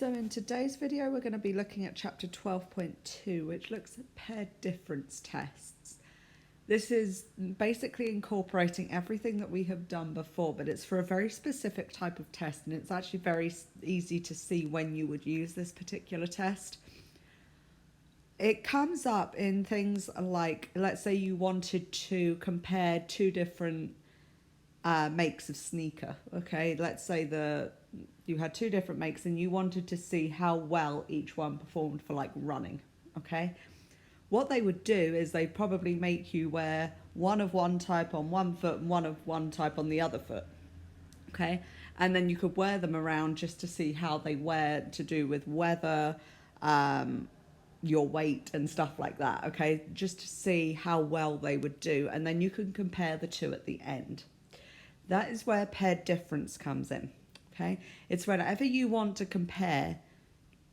So in today's video, we're going to be looking at chapter 12.2, which looks at paired difference tests. This is basically incorporating everything that we have done before, but it's for a very specific type of test, and it's actually very easy to see when you would use this particular test. It comes up in things like, let's say you wanted to compare two different makes of sneaker, okay? Let's say you had two different makes and you wanted to see how well each one performed for like running, okay? What they would do is they probably make you wear one of one type on one foot and one of one type on the other foot, okay? And then you could wear them around just to see how they wear, to do with weather, your weight and stuff like that, okay? Just to see how well they would do, and then you can compare the two at the end. That is where paired difference comes in, okay? It's whenever you want to compare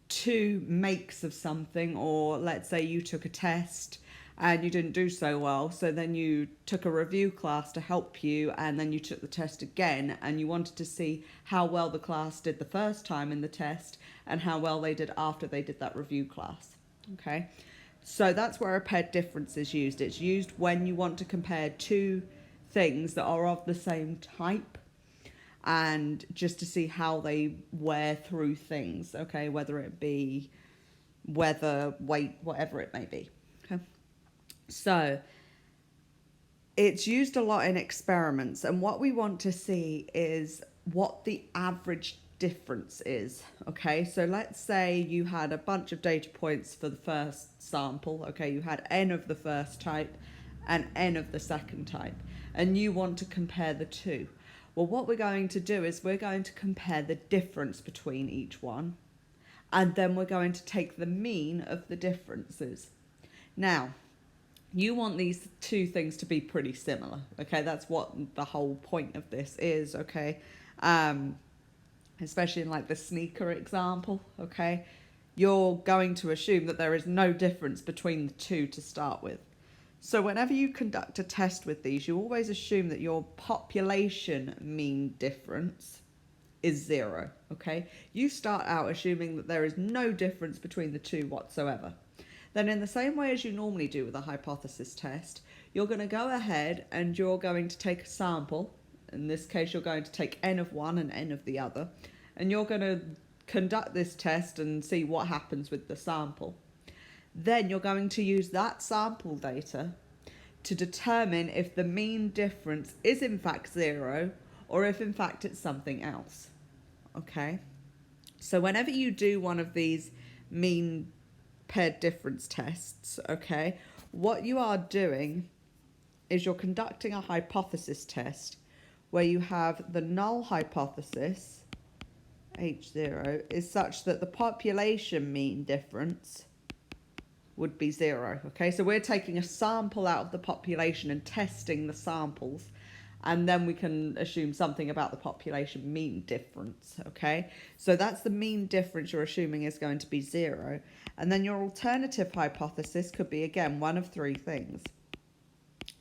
two makes of something, or let's say you took a test and you didn't do so well, so then you took a review class to help you, and then you took the test again, and you wanted to see how well the class did the first time in the test and how well they did after they did that review class, okay? So that's where a paired difference is used. It's used when you want to compare two things that are of the same type, and just to see how they wear through things, okay, whether it be weather, weight, whatever it may be, okay? So it's used a lot in experiments, and what we want to see is what the average difference is, okay? So let's say you had a bunch of data points for the first sample, okay? You had n of the first type and n of the second type, and you want to compare the two. Well, what we're going to do is we're going to compare the difference between each one, and then we're going to take the mean of the differences. Now, you want these two things to be pretty similar, okay? That's what the whole point of this is, okay? Especially in like the sneaker example, okay? You're going to assume that there is no difference between the two to start with. So whenever you conduct a test with these, you always assume that your population mean difference is 0, okay? You start out assuming that there is no difference between the two whatsoever. Then in the same way as you normally do with a hypothesis test, you're going to go ahead and you're going to take a sample. In this case, you're going to take n of one and n of the other, and you're going to conduct this test and see what happens with the sample. Then you're going to use that sample data to determine if the mean difference is in fact 0 or if in fact it's something else, okay? So whenever you do one of these mean paired difference tests, okay, what you are doing is you're conducting a hypothesis test where you have the null hypothesis, H0, is such that the population mean difference would be 0, okay? So we're taking a sample out of the population and testing the samples, and then we can assume something about the population mean difference, okay? So that's the mean difference you're assuming is going to be 0. And then your alternative hypothesis could be, again, one of three things,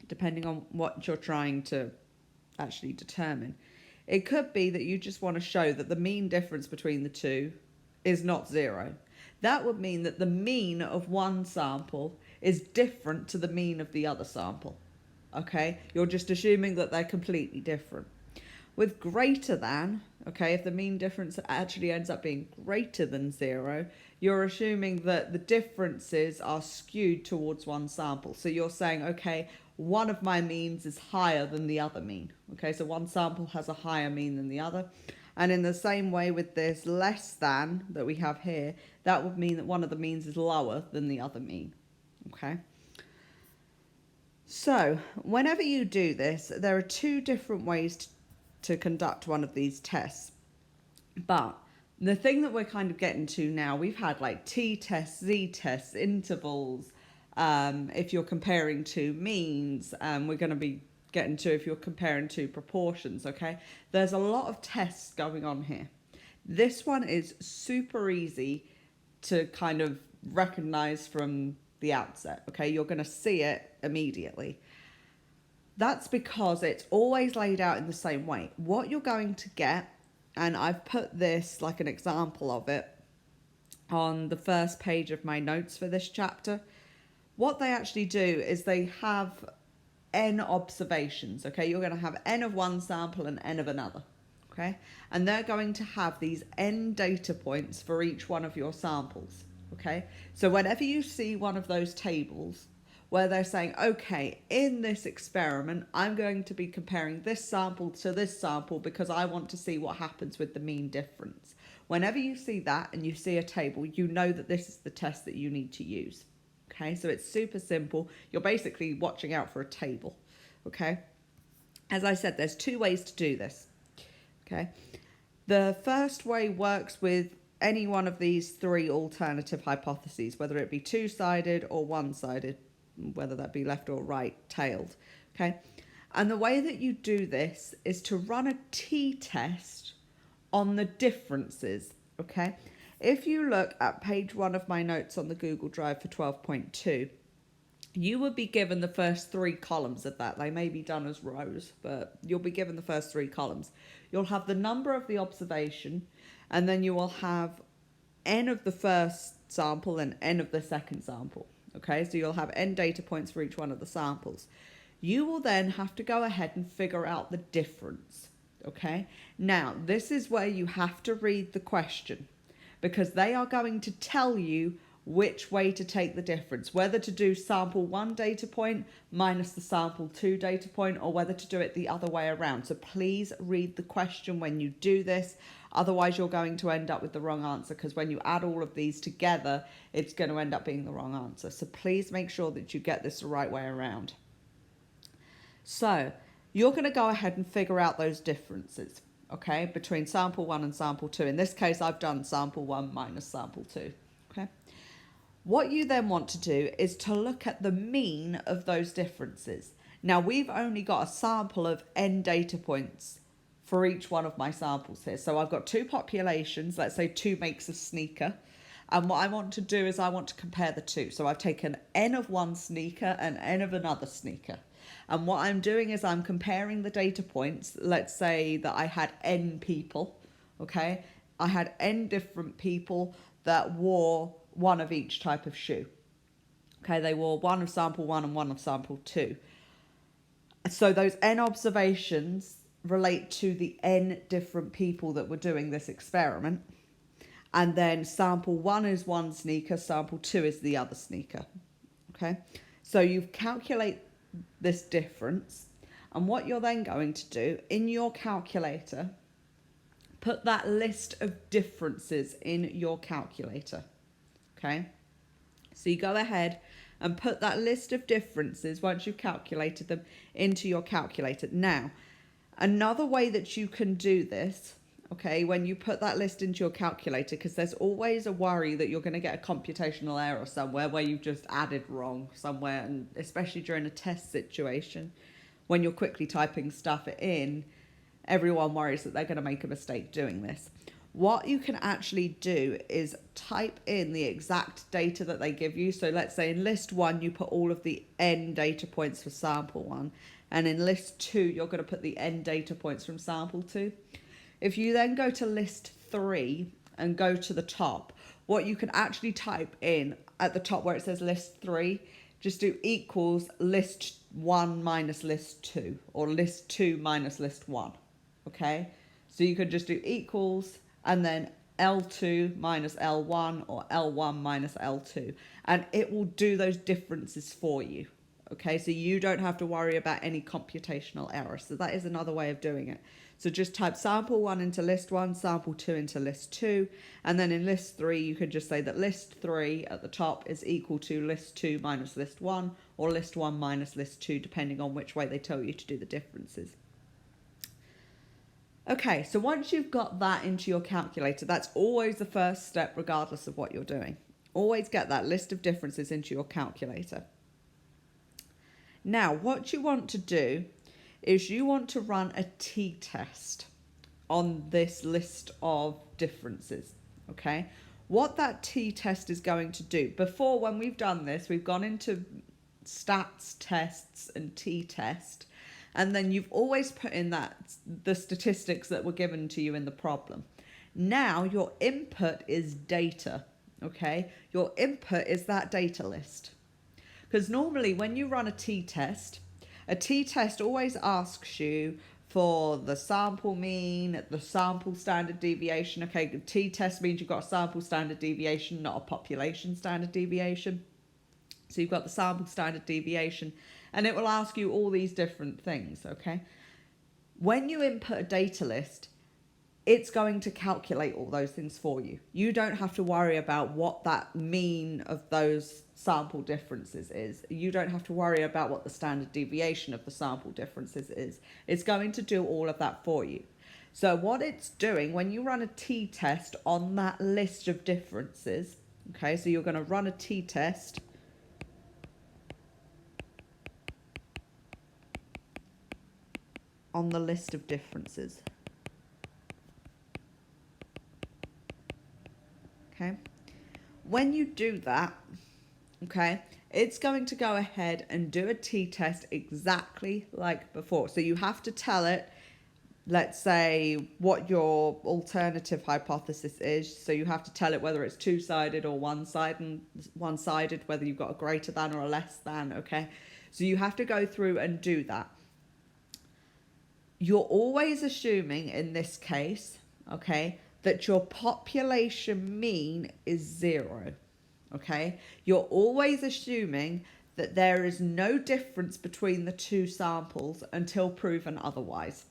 depending on what you're trying to actually determine. It could be that you just want to show that the mean difference between the two is not 0. That would mean that the mean of one sample is different to the mean of the other sample, okay? You're just assuming that they're completely different. With greater than, okay, if the mean difference actually ends up being greater than 0, you're assuming that the differences are skewed towards one sample. So you're saying, okay, one of my means is higher than the other mean, okay? So one sample has a higher mean than the other. And in the same way with this less than that we have here, that would mean that one of the means is lower than the other mean, okay? So whenever you do this, there are two different ways to conduct one of these tests. But the thing that we're kind of getting to now, we've had like t-tests, z-tests, intervals, if you're comparing two means, we're going to be getting to if you're comparing two proportions, okay? There's a lot of tests going on here. This one is super easy to kind of recognize from the outset, okay? You're going to see it immediately. That's because it's always laid out in the same way. What you're going to get, and I've put this like an example of it on the first page of my notes for this chapter. What they actually do is they have n observations, okay? You're going to have n of one sample and n of another, okay? And they're going to have these n data points for each one of your samples, okay? So whenever you see one of those tables where they're saying, okay, in this experiment, I'm going to be comparing this sample to this sample because I want to see what happens with the mean difference. Whenever you see that and you see a table, you know that this is the test that you need to use. Okay, so it's super simple. You're basically watching out for a table. Okay, as I said, there's two ways to do this. Okay, the first way works with any one of these three alternative hypotheses, whether it be two-sided or one-sided, whether that be left or right-tailed. Okay, and the way that you do this is to run a t-test on the differences. Okay, if you look at page 1 of my notes on the Google Drive for 12.2, you will be given the first 3 columns of that. They may be done as rows, but you'll be given the first 3 columns. You'll have the number of the observation, and then you will have n of the first sample and n of the second sample. Okay, so you'll have n data points for each one of the samples. You will then have to go ahead and figure out the difference. Okay, now this is where you have to read the question, because they are going to tell you which way to take the difference, whether to do sample 1 data point minus the sample 2 data point, or whether to do it the other way around. So please read the question when you do this, otherwise you're going to end up with the wrong answer, because when you add all of these together, it's going to end up being the wrong answer. So please make sure that you get this the right way around. So you're going to go ahead and figure out those differences, okay, between sample 1 and sample 2. In this case, I've done sample 1 minus sample 2, okay? What you then want to do is to look at the mean of those differences. Now, we've only got a sample of n data points for each one of my samples here. So I've got 2 populations, let's say 2 makes a sneaker. And what I want to do is I want to compare the 2. So I've taken n of one sneaker and n of another sneaker. And what I'm doing is I'm comparing the data points. Let's say that I had n people, okay? I had n different people that wore one of each type of shoe. Okay, they wore one of sample 1 and one of sample 2. So those n observations relate to the n different people that were doing this experiment. And then sample 1 is one sneaker, sample 2 is the other sneaker. Okay, so you calculate this difference, and what you're then going to do in your calculator, put that list of differences in your calculator. Okay, so you go ahead and put that list of differences once you've calculated them into your calculator. Now, another way that you can do this, okay, when you put that list into your calculator, because there's always a worry that you're going to get a computational error somewhere where you've just added wrong somewhere, and especially during a test situation, when you're quickly typing stuff in, everyone worries that they're going to make a mistake doing this. What you can actually do is type in the exact data that they give you. So let's say in list 1, you put all of the n data points for sample 1, and in list 2, you're going to put the n data points from sample 2. If you then go to list 3 and go to the top, what you can actually type in at the top where it says list 3, just do equals list 1 minus list 2, or list 2 minus list 1, okay? So you could just do equals and then L2 minus L1 or L1 minus L2, and it will do those differences for you, okay? So you don't have to worry about any computational error. So that is another way of doing it. So just type sample 1 into list 1, sample 2 into list 2, and then in list 3, you can just say that list 3 at the top is equal to list 2 minus list 1, or list 1 minus list 2, depending on which way they tell you to do the differences. Okay, so once you've got that into your calculator, that's always the first step regardless of what you're doing. Always get that list of differences into your calculator. Now, what you want to do is you want to run a t-test on this list of differences, okay? What that t-test is going to do, before when we've done this, we've gone into stats tests and t-test, and then you've always put in the statistics that were given to you in the problem. Now your input is data, okay, your input is that data list. Because normally when you run a t-test always asks you for the sample mean, the sample standard deviation. Okay, t-test means you've got a sample standard deviation, not a population standard deviation. So you've got the sample standard deviation, and it will ask you all these different things, okay? When you input a data list, it's going to calculate all those things for you. You don't have to worry about what that mean of those sample differences is. You don't have to worry about what the standard deviation of the sample differences is. It's going to do all of that for you. So what it's doing when you run a t-test on that list of differences, okay, so you're going to run a t-test on the list of differences. Okay, when you do that, okay, it's going to go ahead and do a t-test exactly like before. So you have to tell it, let's say, what your alternative hypothesis is. So you have to tell it whether it's two-sided or one-sided, whether you've got a greater than or a less than, okay? So you have to go through and do that. You're always assuming in this case, okay, that your population mean is 0, okay? You're always assuming that there is no difference between the two samples until proven otherwise,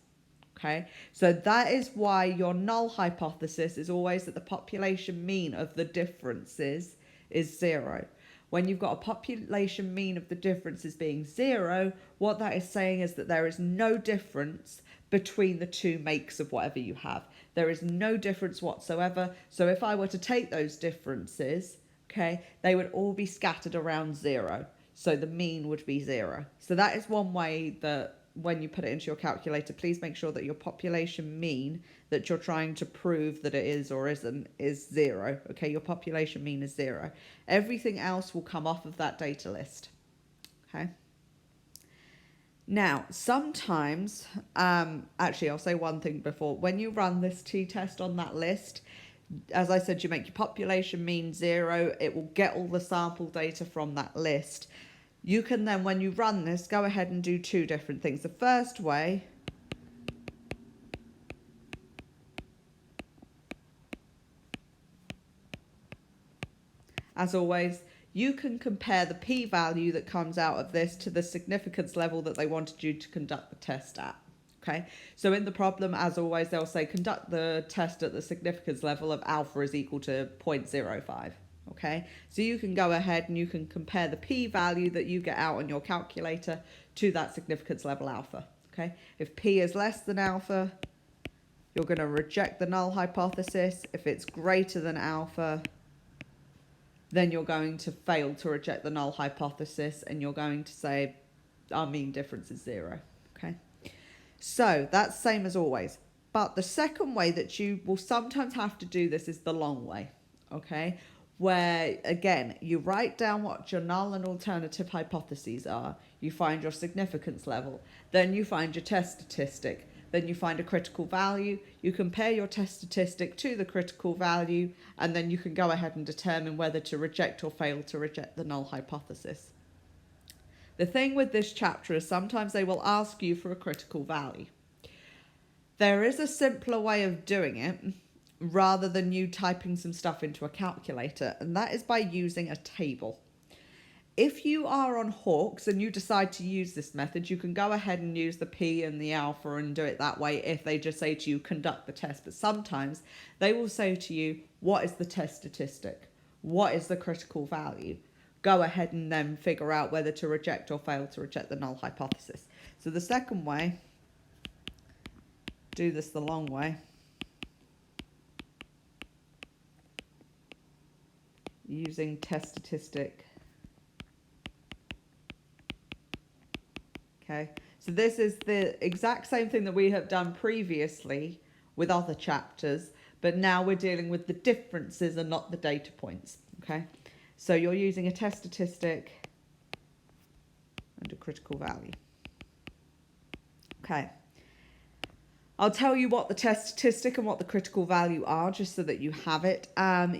okay? So that is why your null hypothesis is always that the population mean of the differences is 0. When you've got a population mean of the differences being 0, what that is saying is that there is no difference between the two makes of whatever you have. There is no difference whatsoever. So if I were to take those differences, okay, they would all be scattered around 0. So the mean would be 0. So that is one way that when you put it into your calculator, please make sure that your population mean that you're trying to prove that it is or isn't is 0. Okay, your population mean is 0. Everything else will come off of that data list. Okay. Now, sometimes, actually, I'll say one thing before. When you run this t-test on that list, as I said, you make your population mean 0. It will get all the sample data from that list. You can then, when you run this, go ahead and do two different things. The first way as always, you can compare the p-value that comes out of this to the significance level that they wanted you to conduct the test at. Okay, so in the problem, as always, they'll say conduct the test at the significance level of alpha is equal to 0.05. Okay, so you can go ahead and you can compare the p-value that you get out on your calculator to that significance level alpha. Okay, if p is less than alpha, you're going to reject the null hypothesis. If it's greater than alpha, then you're going to fail to reject the null hypothesis and you're going to say our mean difference is 0. Okay, so that's same as always. But the second way that you will sometimes have to do this is the long way. Okay, where again you write down what your null and alternative hypotheses are, you find your significance level, then you find your test statistic, then you find a critical value, you compare your test statistic to the critical value, and then you can go ahead and determine whether to reject or fail to reject the null hypothesis. The thing with this chapter is sometimes they will ask you for a critical value. There is a simpler way of doing it rather than you typing some stuff into a calculator, and that is by using a table. If you are on Hawks and you decide to use this method, you can go ahead and use the P and the alpha and do it that way if they just say to you, conduct the test. But sometimes they will say to you, what is the test statistic? What is the critical value? Go ahead and then figure out whether to reject or fail to reject the null hypothesis. So the second way, do this the long way. Using test statistic. Okay, so this is the exact same thing that we have done previously with other chapters, but now we're dealing with the differences and not the data points. Okay, so you're using a test statistic and a critical value. Okay, I'll tell you what the test statistic and what the critical value are, just so that you have it.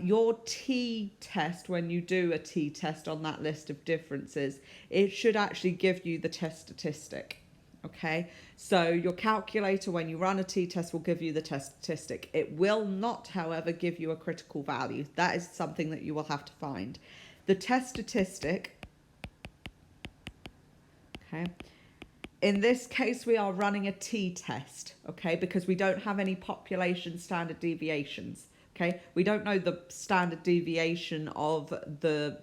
Your t-test, when you do a t-test on that list of differences, it should actually give you the test statistic. Okay, so your calculator, when you run a t-test, will give you the test statistic. It will not, however, give you a critical value. That is something that you will have to find. The test statistic, okay, in this case, we are running a t-test, okay, because we don't have any population standard deviations, okay? We don't know the standard deviation of the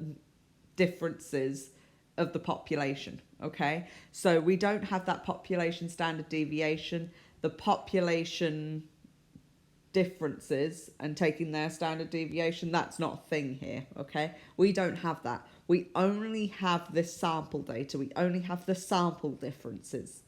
differences of the population, okay? So we don't have that population standard deviation. The population differences and taking their standard deviation, that's not a thing here, okay? We don't have that. We only have this sample data. We only have the sample differences.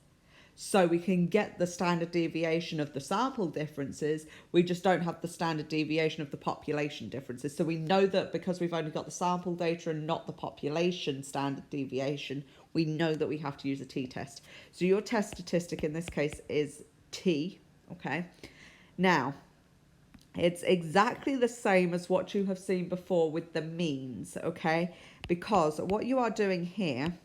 So we can get the standard deviation of the sample differences. We just don't have the standard deviation of the population differences. So we know that because we've only got the sample data and not the population standard deviation, we know that we have to use a t-test. So your test statistic in this case is t, okay? Now, it's exactly the same as what you have seen before with the means, okay? Because what you are doing here,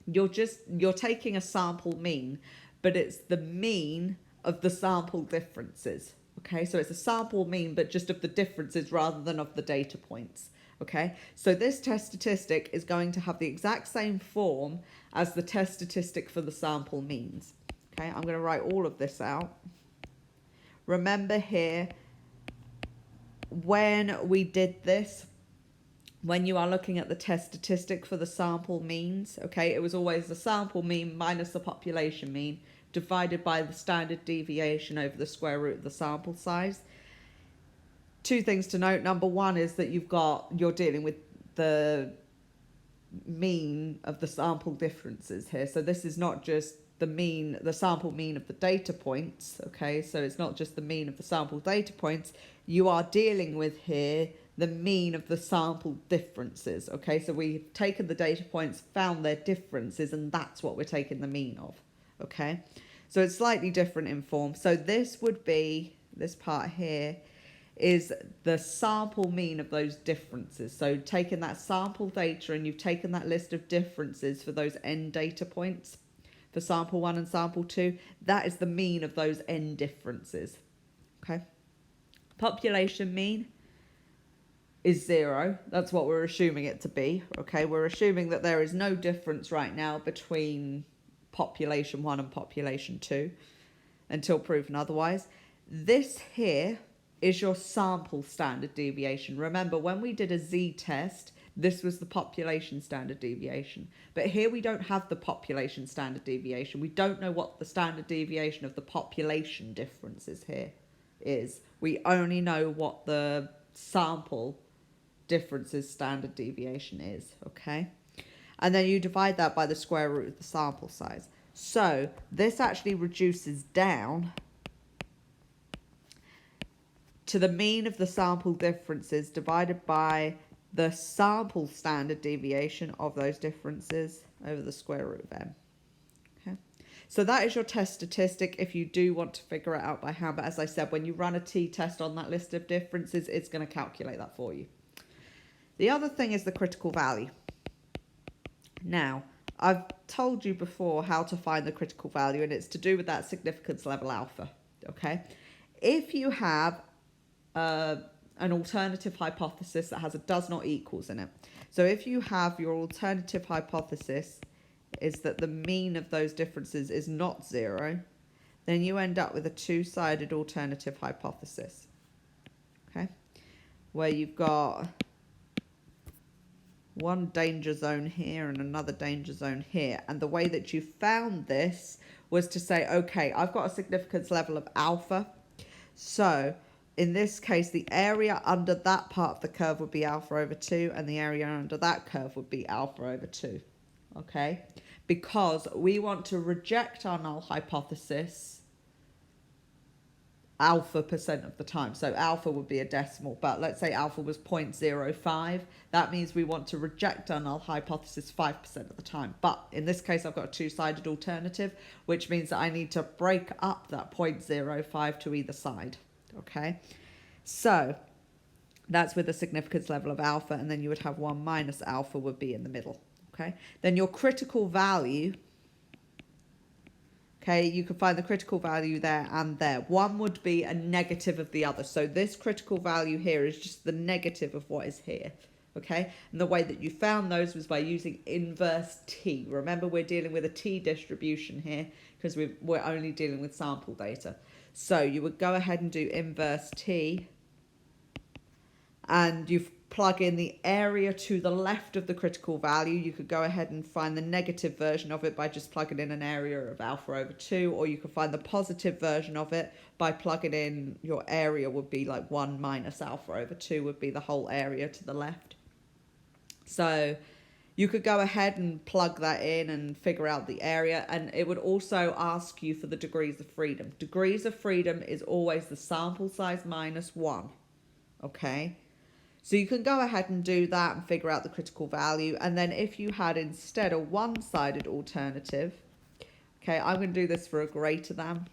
you're taking a sample mean, but it's the mean of the sample differences, okay? So it's a sample mean, but just of the differences rather than of the data points, okay? So this test statistic is going to have the exact same form as the test statistic for the sample means, okay? I'm going to write all of this out. Remember here, when we did this, when you are looking at the test statistic for the sample means, okay, it was always the sample mean minus the population mean divided by the standard deviation over the square root of the sample size. Two things to note. Number one is that you're dealing with the mean of the sample differences here. So this is not just the sample mean of the data points, okay? So it's not just the mean of the sample data points. You are dealing with here the mean of the sample differences, okay? So we've taken the data points, found their differences, and that's what we're taking the mean of, okay? So it's slightly different in form. So this would be, this part here, is the sample mean of those differences. So taking that sample data and you've taken that list of differences for those n data points, for sample 1 and sample 2, that is the mean of those n differences, okay? Population mean is 0. That's what we're assuming it to be, okay? We're assuming that there is no difference right now between population 1 and population 2 until proven otherwise. This here is your sample standard deviation. Remember, when we did a z-test, this was the population standard deviation. But here we don't have the population standard deviation. We don't know what the standard deviation of the population differences here is. We only know what the sample differences standard deviation is, okay? And then you divide that by the square root of the sample size. So this actually reduces down to the mean of the sample differences divided by the sample standard deviation of those differences over the square root of m. Okay, so that is your test statistic if you do want to figure it out by hand. But as I said, when you run a t-test on that list of differences, it's going to calculate that for you. The other thing is the critical value. Now, I've told you before how to find the critical value, and it's to do with that significance level alpha, okay? If you have an alternative hypothesis that has a does not equals in it. So if you have your alternative hypothesis is that the mean of those differences is not 0, then you end up with a two-sided alternative hypothesis, okay? Where you've got one danger zone here and another danger zone here. And the way that you found this was to say, okay, I've got a significance level of alpha. So in this case, the area under that part of the curve would be alpha over 2, and the area under that curve would be alpha over 2, okay? Because we want to reject our null hypothesis alpha percent of the time. So alpha would be a decimal, but let's say alpha was 0.05. That means we want to reject our null hypothesis 5% of the time. But in this case, I've got a two-sided alternative, which means that I need to break up that 0.05 to either side. Okay, so that's with the significance level of alpha, and then you would have 1 minus alpha would be in the middle. Okay, then your critical value, okay, you can find the critical value there and there. One would be a negative of the other. So this critical value here is just the negative of what is here. Okay, and the way that you found those was by using inverse t. Remember, we're dealing with a t distribution here because we're only dealing with sample data. So you would go ahead and do inverse t, and you plug in the area to the left of the critical value. You could go ahead and find the negative version of it by just plugging in an area of alpha over 2, or you could find the positive version of it by plugging in your area would be like 1 minus alpha over 2 would be the whole area to the left. So you could go ahead and plug that in and figure out the area, and it would also ask you for the degrees of freedom. Degrees of freedom is always the sample size minus 1. Okay, so you can go ahead and do that and figure out the critical value. And then if you had instead a one-sided alternative, okay, I'm going to do this for a greater than.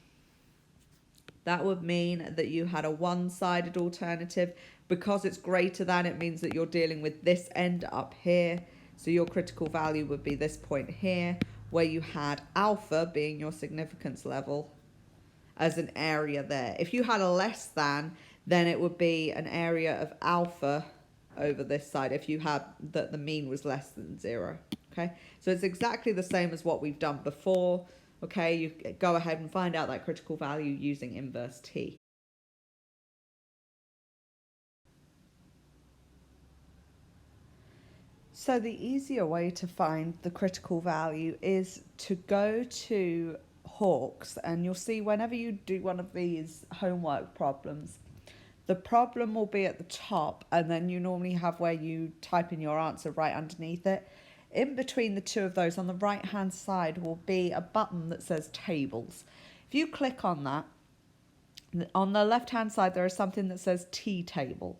That would mean that you had a one-sided alternative. Because it's greater than, it means that you're dealing with this end up here. So your critical value would be this point here, where you had alpha being your significance level as an area there. If you had a less than, then it would be an area of alpha over this side if you had that the mean was less than 0. Okay, so it's exactly the same as what we've done before. Okay, you go ahead and find out that critical value using inverse t. So the easier way to find the critical value is to go to Hawks, and you'll see whenever you do one of these homework problems, the problem will be at the top, and then you normally have where you type in your answer right underneath it. In between the two of those, on the right hand side, will be a button that says tables. If you click on that, on the left hand side there is something that says T table.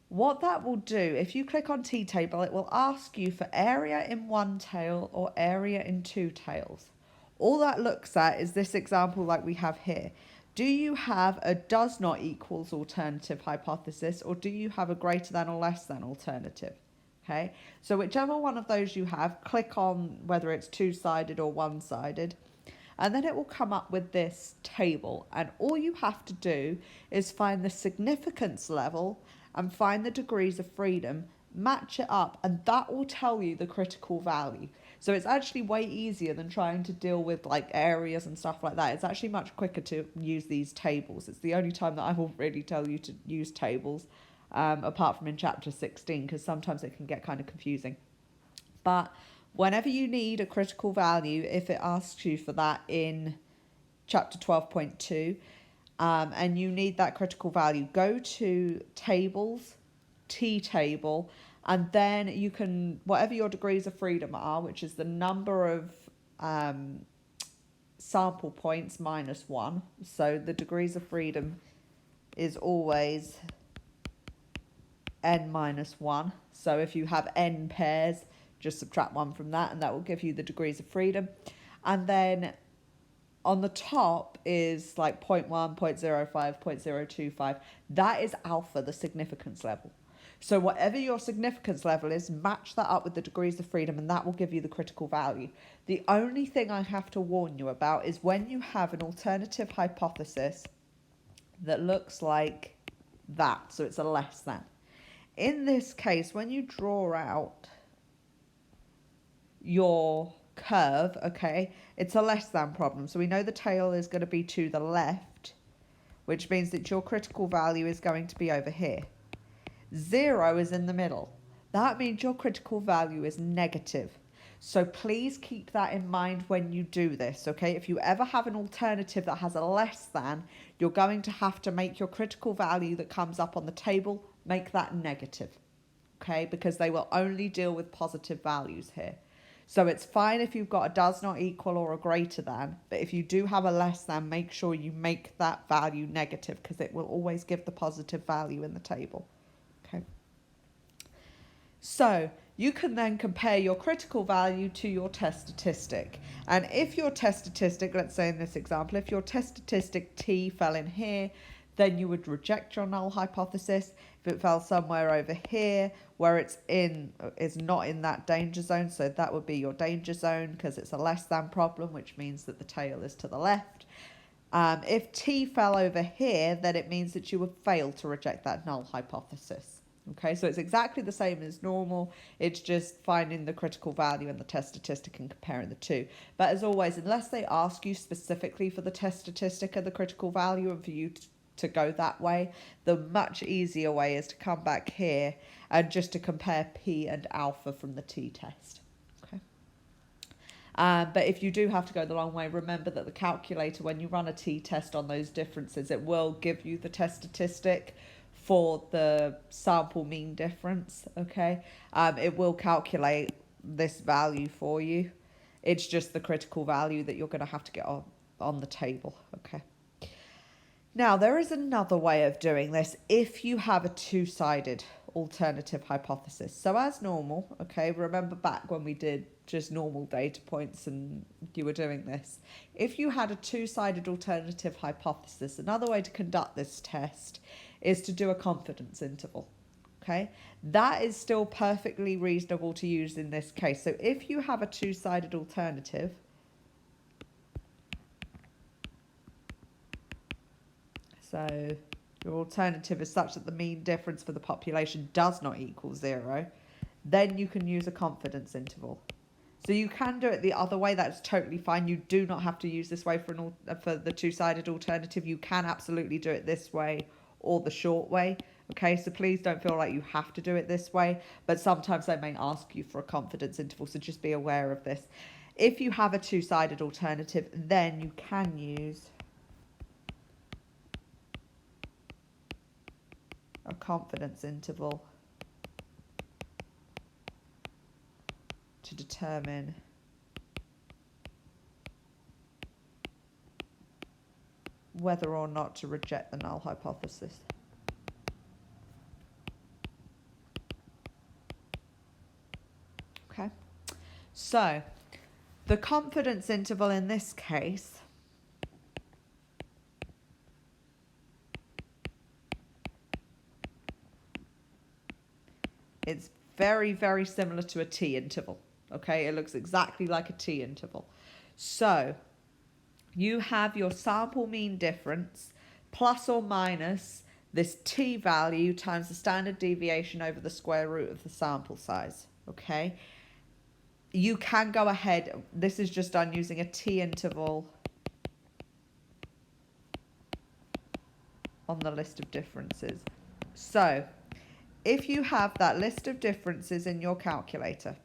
What that will do, if you click on T table, it will ask you for area in one tail or area in two tails. All that looks at is this example like we have here. Do you have a does not equals alternative hypothesis, or do you have a greater than or less than alternative? Okay, so whichever one of those you have, click on whether it's two-sided or one-sided, and then it will come up with this table, and all you have to do is find the significance level and find the degrees of freedom, match it up, and that will tell you the critical value. So it's actually way easier than trying to deal with like areas and stuff like that. It's actually much quicker to use these tables. It's the only time that I will really tell you to use tables, apart from in chapter 16, because sometimes it can get kind of confusing. But whenever you need a critical value, if it asks you for that in chapter 12.2, and you need that critical value, go to tables, T table, and then you can, whatever your degrees of freedom are, which is the number of sample points minus 1. So the degrees of freedom is always n minus 1. So if you have n pairs, just subtract 1 from that, and that will give you the degrees of freedom. And then on the top is like 0.1, 0.05, 0.025. That is alpha, the significance level. So whatever your significance level is, match that up with the degrees of freedom, and that will give you the critical value. The only thing I have to warn you about is when you have an alternative hypothesis that looks like that, so it's a less than. In this case, when you draw out your curve, okay, it's a less than problem. So we know the tail is going to be to the left, which means that your critical value is going to be over here. 0 is in the middle. That means your critical value is negative. So please keep that in mind when you do this, okay? If you ever have an alternative that has a less than, you're going to have to make your critical value that comes up on the table, make that negative, okay? Because they will only deal with positive values here. So it's fine if you've got a does not equal or a greater than, but if you do have a less than, make sure you make that value negative because it will always give the positive value in the table. Okay. So you can then compare your critical value to your test statistic. And if your test statistic, let's say in this example, if your test statistic T fell in here, then you would reject your null hypothesis. If it fell somewhere over here where it's not in that danger zone, so that would be your danger zone because it's a less than problem, which means that the tail is to the left. If T fell over here, then it means that you would fail to reject that null hypothesis. Okay, so it's exactly the same as normal. It's just finding the critical value in the test statistic and comparing the two. But as always, unless they ask you specifically for the test statistic and the critical value and for you to go that way, the much easier way is to come back here and just to compare P and alpha from the t-test. Okay. But if you do have to go the long way, remember that the calculator, when you run a t-test on those differences, it will give you the test statistic for the sample mean difference. Okay. It will calculate this value for you. It's just the critical value that you're going to have to get on the table. Okay. Now, there is another way of doing this if you have a two-sided alternative hypothesis. So as normal, okay, remember back when we did just normal data points and you were doing this. If you had a two-sided alternative hypothesis, another way to conduct this test is to do a confidence interval, okay? That is still perfectly reasonable to use in this case. So if you have a two-sided alternative, so your alternative is such that the mean difference for the population does not equal 0, then you can use a confidence interval. So you can do it the other way, that's totally fine. You do not have to use this way for the two-sided alternative. You can absolutely do it this way or the short way. Okay, so please don't feel like you have to do it this way, but sometimes they may ask you for a confidence interval, so just be aware of this. If you have a two-sided alternative, then you can use a confidence interval to determine whether or not to reject the null hypothesis. Okay, so the confidence interval in this case it's very, very similar to a t-interval. Okay, it looks exactly like a t-interval. So you have your sample mean difference plus or minus this t-value times the standard deviation over the square root of the sample size. Okay, you can go ahead, this is just done using a t-interval on the list of differences. So if you have that list of differences in your calculator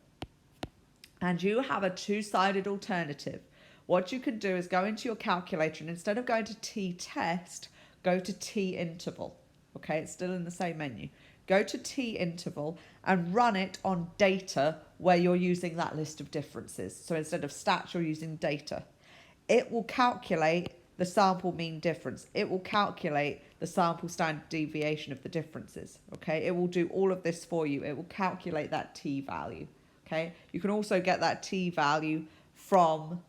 and you have a two-sided alternative, what you can do is go into your calculator and instead of going to t-test, go to t-interval. Okay, it's still in the same menu. Go to t-interval and run it on data where you're using that list of differences. So instead of stats, you're using data. It will calculate the sample mean difference. It will calculate the sample standard deviation of the differences. Okay, it will do all of this for you. It will calculate that t-value. Okay, you can also get that t-value from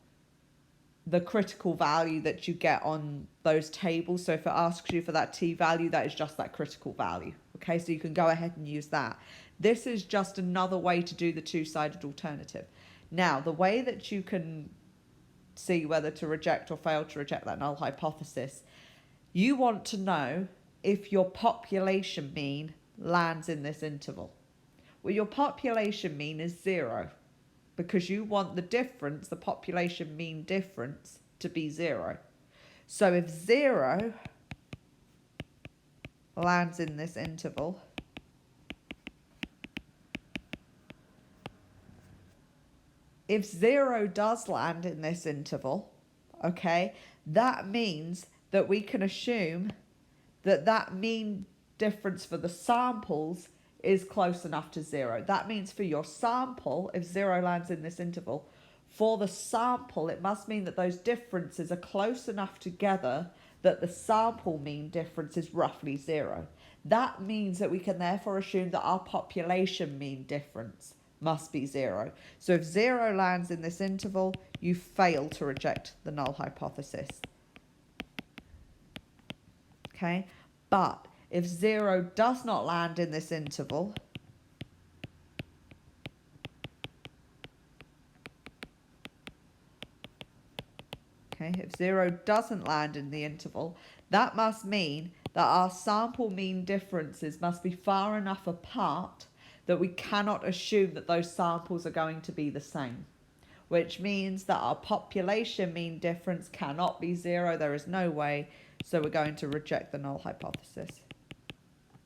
the critical value that you get on those tables. So if it asks you for that t-value, that is just that critical value. Okay, so you can go ahead and use that. This is just another way to do the two-sided alternative. Now, the way that you can see whether to reject or fail to reject that null hypothesis, you want to know if your population mean lands in this interval. Well, your population mean is 0 because you want the difference, the population mean difference, to be 0. So if 0 lands in this interval, if 0 does land in this interval, okay, that means that we can assume that that mean difference for the samples is close enough to 0. That means for your sample, if 0 lands in this interval, for the sample, it must mean that those differences are close enough together that the sample mean difference is roughly 0. That means that we can therefore assume that our population mean difference must be 0. So if 0 lands in this interval, you fail to reject the null hypothesis. Okay, but if 0 does not land in this interval, okay, if 0 doesn't land in the interval, that must mean that our sample mean differences must be far enough apart that we cannot assume that those samples are going to be the same, which means that our population mean difference cannot be 0. There is no way, so we're going to reject the null hypothesis.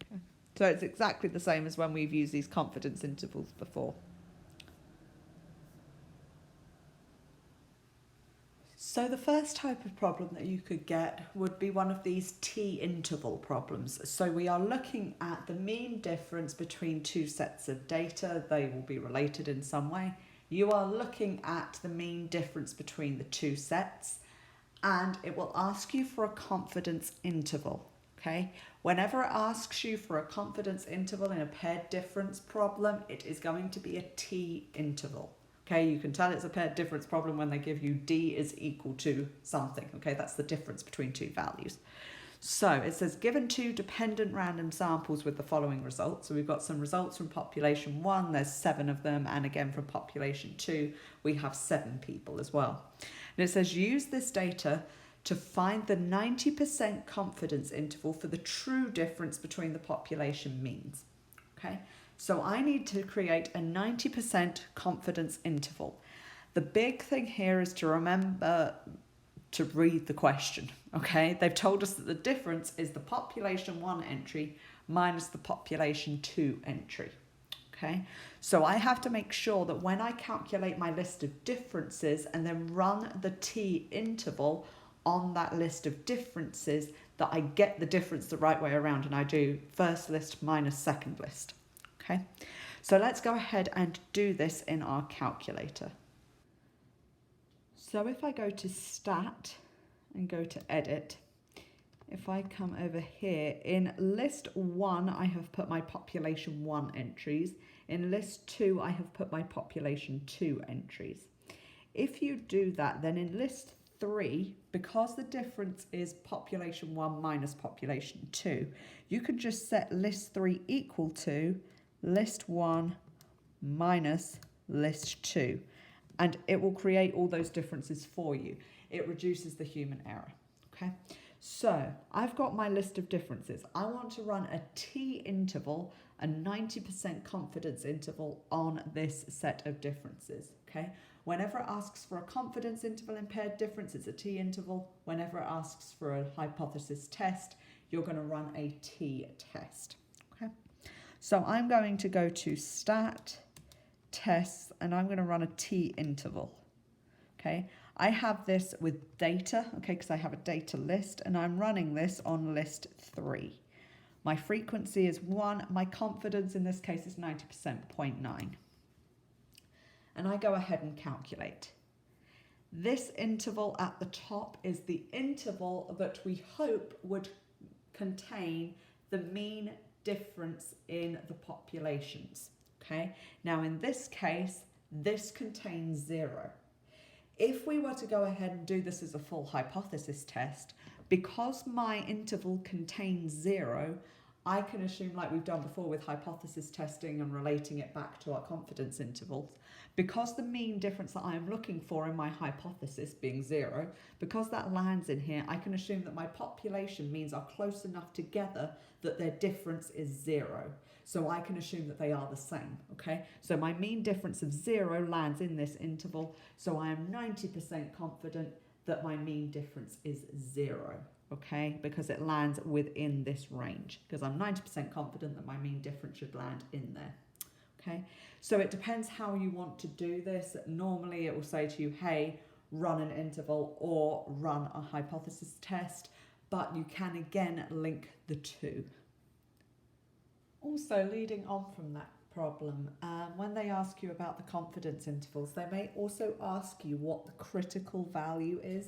Okay. So it's exactly the same as when we've used these confidence intervals before. So the first type of problem that you could get would be one of these t-interval problems. So we are looking at the mean difference between two sets of data. They will be related in some way. You are looking at the mean difference between the two sets, and it will ask you for a confidence interval. Okay? Whenever it asks you for a confidence interval in a paired difference problem, it is going to be a t-interval. Okay, you can tell it's a paired difference problem when they give you d is equal to something. Okay, that's the difference between two values. So it says given two dependent random samples with the following results. So we've got some results from population 1, there's 7 of them, and again from population 2, we have 7 people as well. And it says use this data to find the 90% confidence interval for the true difference between the population means. Okay. So I need to create a 90% confidence interval. The big thing here is to remember to read the question, okay? They've told us that the difference is the population 1 entry minus the population 2 entry, okay? So I have to make sure that when I calculate my list of differences and then run the t-interval on that list of differences, that I get the difference the right way around and I do first list minus second list. Okay, so let's go ahead and do this in our calculator. So if I go to Stat and go to Edit, if I come over here, in list 1 I have put my population 1 entries, in list 2 I have put my population 2 entries. If you do that, then in list 3, because the difference is population 1 minus population 2, you can just set list 3 equal to list 1 minus list 2, and it will create all those differences for you. It reduces the human error. Okay, so I've got my list of differences. I want to run a t-interval, a 90% confidence interval on this set of differences. Okay, whenever it asks for a confidence interval in paired difference, it's a t-interval. Whenever it asks for a hypothesis test, you're going to run a t-test. Okay. So I'm going to go to Stat, Tests, and I'm going to run a t-interval. Okay, I have this with data, okay, because I have a data list, and I'm running this on list 3. My frequency is 1, my confidence in this case is 90%, 0.9. And I go ahead and calculate. This interval at the top is the interval that we hope would contain the mean difference in the populations. Okay, now in this case, this contains 0. If we were to go ahead and do this as a full hypothesis test, because my interval contains 0, I can assume, like we've done before with hypothesis testing and relating it back to our confidence intervals, because the mean difference that I am looking for in my hypothesis being 0, because that lands in here, I can assume that my population means are close enough together that their difference is 0. So I can assume that they are the same, okay? So my mean difference of 0 lands in this interval, so I am 90% confident that my mean difference is 0. Okay, because it lands within this range, because I'm 90% confident that my mean difference should land in there. Okay, so it depends how you want to do this. Normally it will say to you, hey, run an interval or run a hypothesis test, but you can again link the two. Also, leading on from that problem, when they ask you about the confidence intervals, they may also ask you what the critical value is.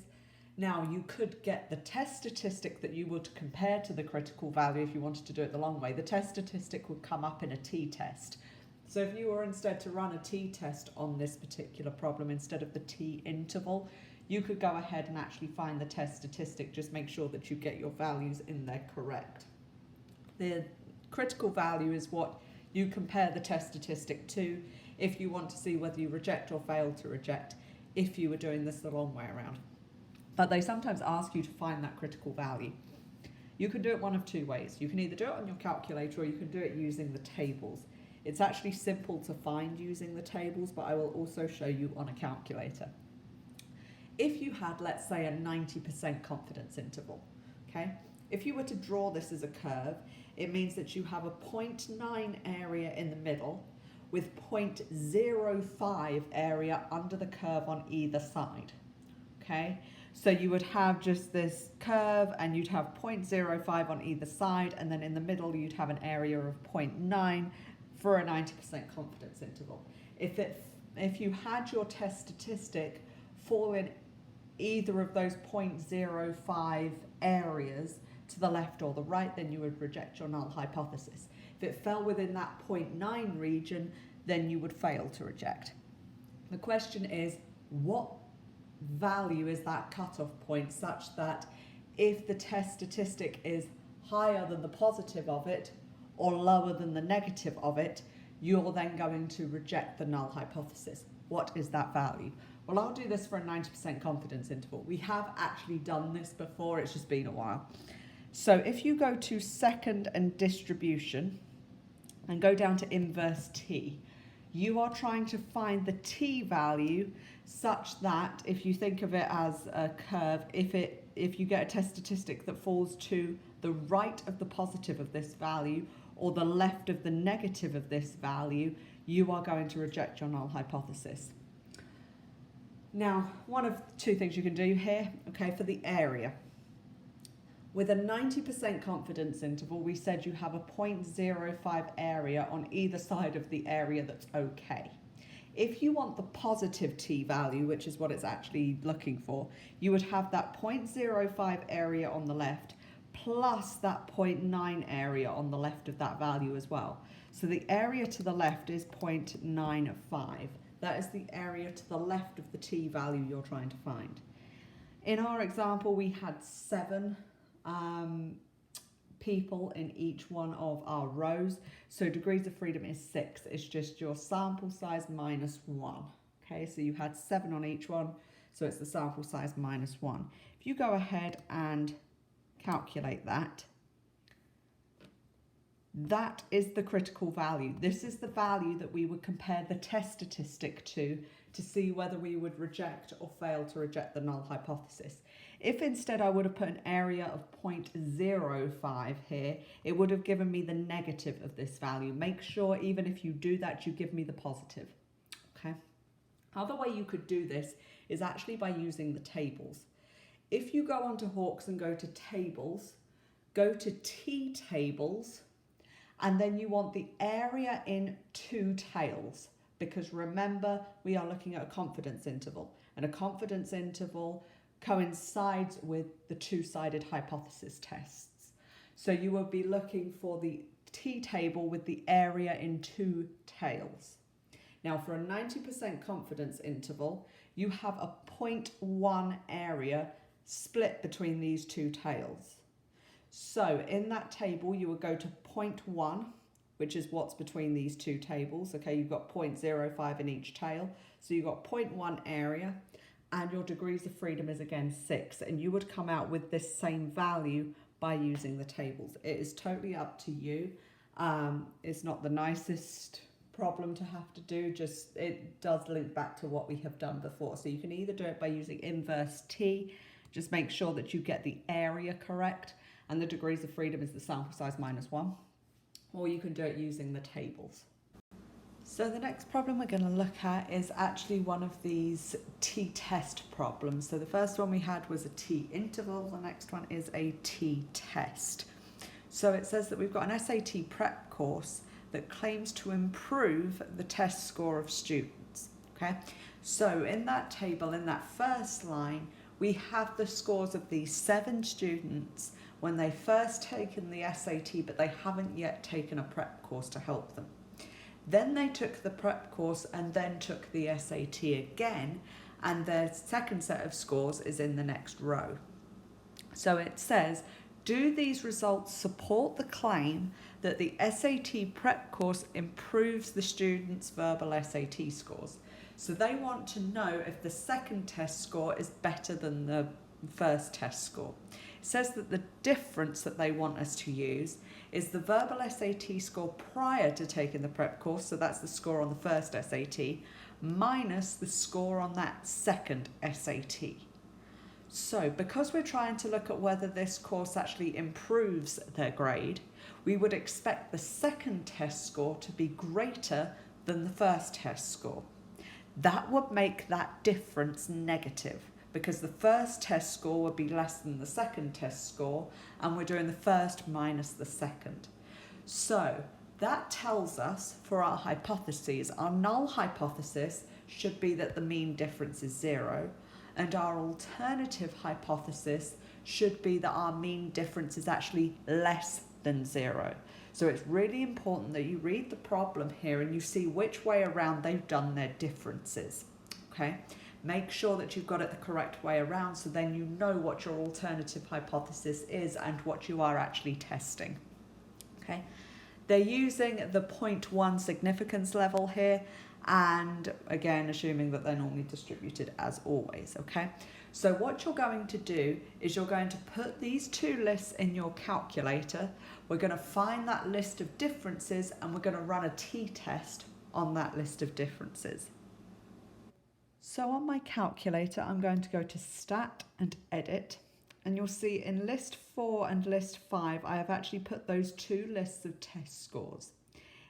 Now, you could get the test statistic that you would compare to the critical value if you wanted to do it the long way. The test statistic would come up in a t-test. So if you were instead to run a t-test on this particular problem instead of the t-interval, you could go ahead and actually find the test statistic. Just make sure that you get your values in there correct. The critical value is what you compare the test statistic to if you want to see whether you reject or fail to reject if you were doing this the long way around. But they sometimes ask you to find that critical value. You can do it one of two ways. You can either do it on your calculator or you can do it using the tables. It's actually simple to find using the tables, but I will also show you on a calculator. If you had, let's say, a 90% confidence interval, okay? If you were to draw this as a curve, it means that you have a 0.9 area in the middle with 0.05 area under the curve on either side, okay? So you would have just this curve and you'd have 0.05 on either side, and then in the middle you'd have an area of 0.9 for a 90% confidence interval. If you had your test statistic fall in either of those 0.05 areas to the left or the right, then you would reject your null hypothesis. If it fell within that 0.9 region, then you would fail to reject. The question is, what value is that cutoff point such that if the test statistic is higher than the positive of it or lower than the negative of it, you're then going to reject the null hypothesis? What is that value? Well, I'll do this for a 90% confidence interval. We have actually done this before, it's just been a while. So if you go to second and distribution and go down to inverse t, you are trying to find the t value such that if you think of it as a curve, if you get a test statistic that falls to the right of the positive of this value or the left of the negative of this value, you are going to reject your null hypothesis. Now, one of two things you can do here, okay, for the area. With a 90% confidence interval, we said you have a 0.05 area on either side of the area that's okay. If you want the positive t value, which is what it's actually looking for, you would have that 0.05 area on the left plus that 0.9 area on the left of that value as well. So the area to the left is 0.95. That is the area to the left of the t value you're trying to find. In our example, we had 7 people in each one of our rows. So degrees of freedom is 6. It's just your sample size minus 1. Okay, so you had 7 on each one. So it's the sample size minus 1. If you go ahead and calculate that, that is the critical value. This is the value that we would compare the test statistic to see whether we would reject or fail to reject the null hypothesis. If instead I would have put an area of 0.05 here, it would have given me the negative of this value. Make sure even if you do that, you give me the positive. Okay. Other way you could do this is actually by using the tables. If you go onto Hawks and go to tables, go to T tables, and then you want the area in 2 tails, because remember, we are looking at a confidence interval, and a confidence interval coincides with the two-sided hypothesis tests. So you will be looking for the T table with the area in 2 tails. Now for a 90% confidence interval, you have a 0.1 area split between these 2 tails. So in that table, you would go to 0.1, which is what's between these 2 tables. Okay, you've got 0.05 in each tail. So you've got 0.1 area, and your degrees of freedom is again 6. And you would come out with this same value by using the tables. It is totally up to you. It's not the nicest problem to have to do, just it does link back to what we have done before. So you can either do it by using inverse T, just make sure that you get the area correct, and the degrees of freedom is the sample size minus 1, or you can do it using the tables. So the next problem we're going to look at is actually one of these t-test problems. So the first one we had was a t-interval, the next one is a t-test. So it says that we've got an SAT prep course that claims to improve the test score of students. Okay, so in that table, in that first line, we have the scores of these 7 students when they first taken the SAT, but they haven't yet taken a prep course to help them. Then they took the prep course and then took the SAT again, and their second set of scores is in the next row. So it says, do these results support the claim that the SAT prep course improves the students' verbal SAT scores? So they want to know if the second test score is better than the first test score. It says that the difference that they want us to use is the verbal SAT score prior to taking the prep course, so that's the score on the first SAT, minus the score on that second SAT. So because we're trying to look at whether this course actually improves their grade, we would expect the second test score to be greater than the first test score. That would make that difference negative, because the first test score would be less than the second test score, and we're doing the first minus the second. So that tells us, for our hypotheses, our null hypothesis should be that the mean difference is 0, and our alternative hypothesis should be that our mean difference is actually less than 0. So it's really important that you read the problem here and you see which way around they've done their differences. Okay? Make sure that you've got it the correct way around, so then you know what your alternative hypothesis is and what you are actually testing. Okay? They're using the 0.1 significance level here, and again, assuming that they're normally distributed as always. Okay? So what you're going to do is you're going to put these 2 lists in your calculator. We're going to find that list of differences and we're going to run a t-test on that list of differences. So on my calculator, I'm going to go to Stat and Edit, and you'll see in list 4 and list 5, I have actually put those 2 lists of test scores.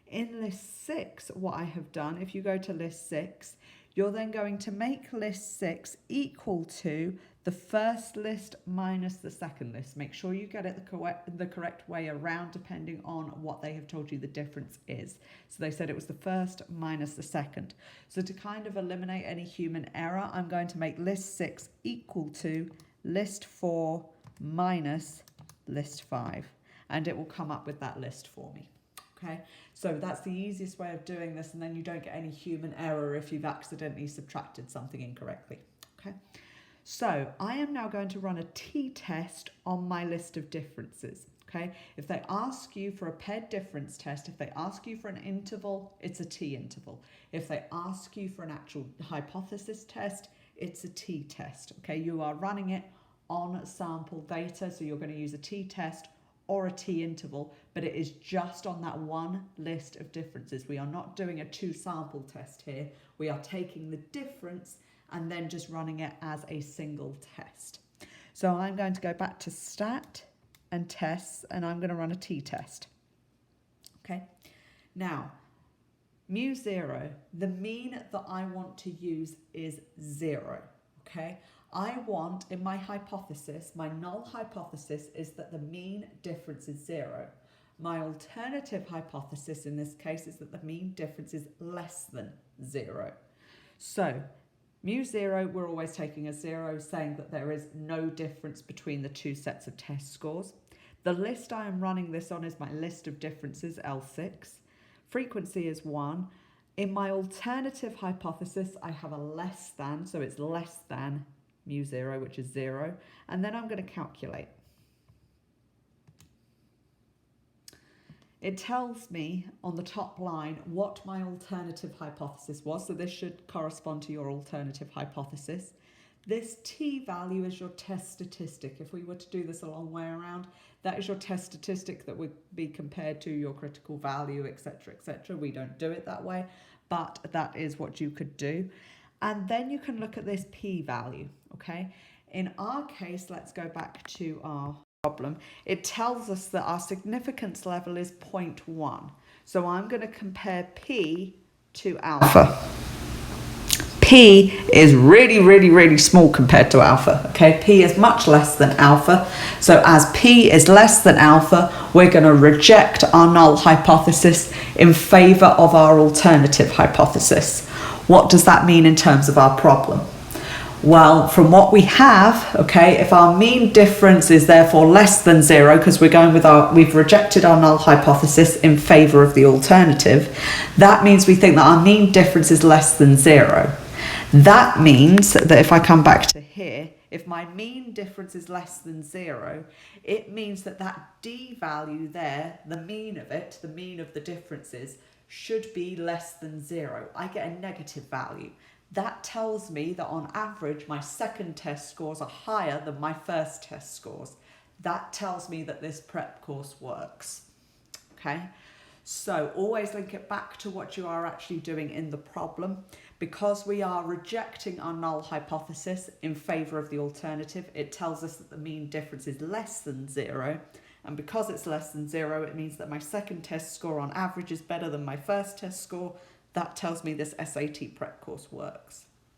In list 6, what I have done, if you go to list 6, you're then going to make list 6 equal to the first list minus the second list. Make sure you get it the correct way around, depending on what they have told you the difference is. So they said it was the first minus the second. So to kind of eliminate any human error, I'm going to make list 6 equal to list 4 minus list 5. And it will come up with that list for me. Okay, so that's the easiest way of doing this, and then you don't get any human error if you've accidentally subtracted something incorrectly. Okay, so I am now going to run a t-test on my list of differences. Okay, if they ask you for a paired difference test, if they ask you for an interval, it's a t-interval. If they ask you for an actual hypothesis test, it's a t-test. Okay, you are running it on sample data, so you're going to use a t-test or a t-interval, but it is just on that one list of differences. We are not doing a 2-sample test here. We are taking the difference and then just running it as a single test. So I'm going to go back to Stat and Tests, and I'm going to run a t-test. Okay. Now, mu0, the mean that I want to use is 0. Okay. I want, in my hypothesis, my null hypothesis is that the mean difference is 0. My alternative hypothesis in this case is that the mean difference is less than 0. So, mu0, we're always taking as 0, saying that there is no difference between the 2 sets of test scores. The list I am running this on is my list of differences, L6. Frequency is 1. In my alternative hypothesis, I have a less than, so it's less than mu0, which is 0, and then I'm going to calculate. It tells me on the top line what my alternative hypothesis was, so this should correspond to your alternative hypothesis. This t-value is your test statistic. If we were to do this a long way around, that is your test statistic that would be compared to your critical value, etc., etc. We don't do it that way, but that is what you could do. And then you can look at this p-value, okay? In our case, let's go back to our problem. It tells us that our significance level is 0.1. So I'm going to compare p to alpha. P is really, really, really small compared to alpha, okay? P is much less than alpha. So as P is less than alpha, we're going to reject our null hypothesis in favour of our alternative hypothesis. What does that mean in terms of our problem? Well, from what we have, okay, if our mean difference is therefore less than 0, because we've rejected our null hypothesis in favour of the alternative, that means we think that our mean difference is less than 0. That means that if I come back to here, if my mean difference is less than 0, it means that that D value there, the mean of it, the mean of the differences, should be less than 0. I get a negative value. That tells me that on average, my second test scores are higher than my first test scores. That tells me that this prep course works, okay? So always link it back to what you are actually doing in the problem. Because we are rejecting our null hypothesis in favour of the alternative, it tells us that the mean difference is less than 0. And because it's less than 0, it means that my second test score on average is better than my first test score. That tells me this SAT prep course works.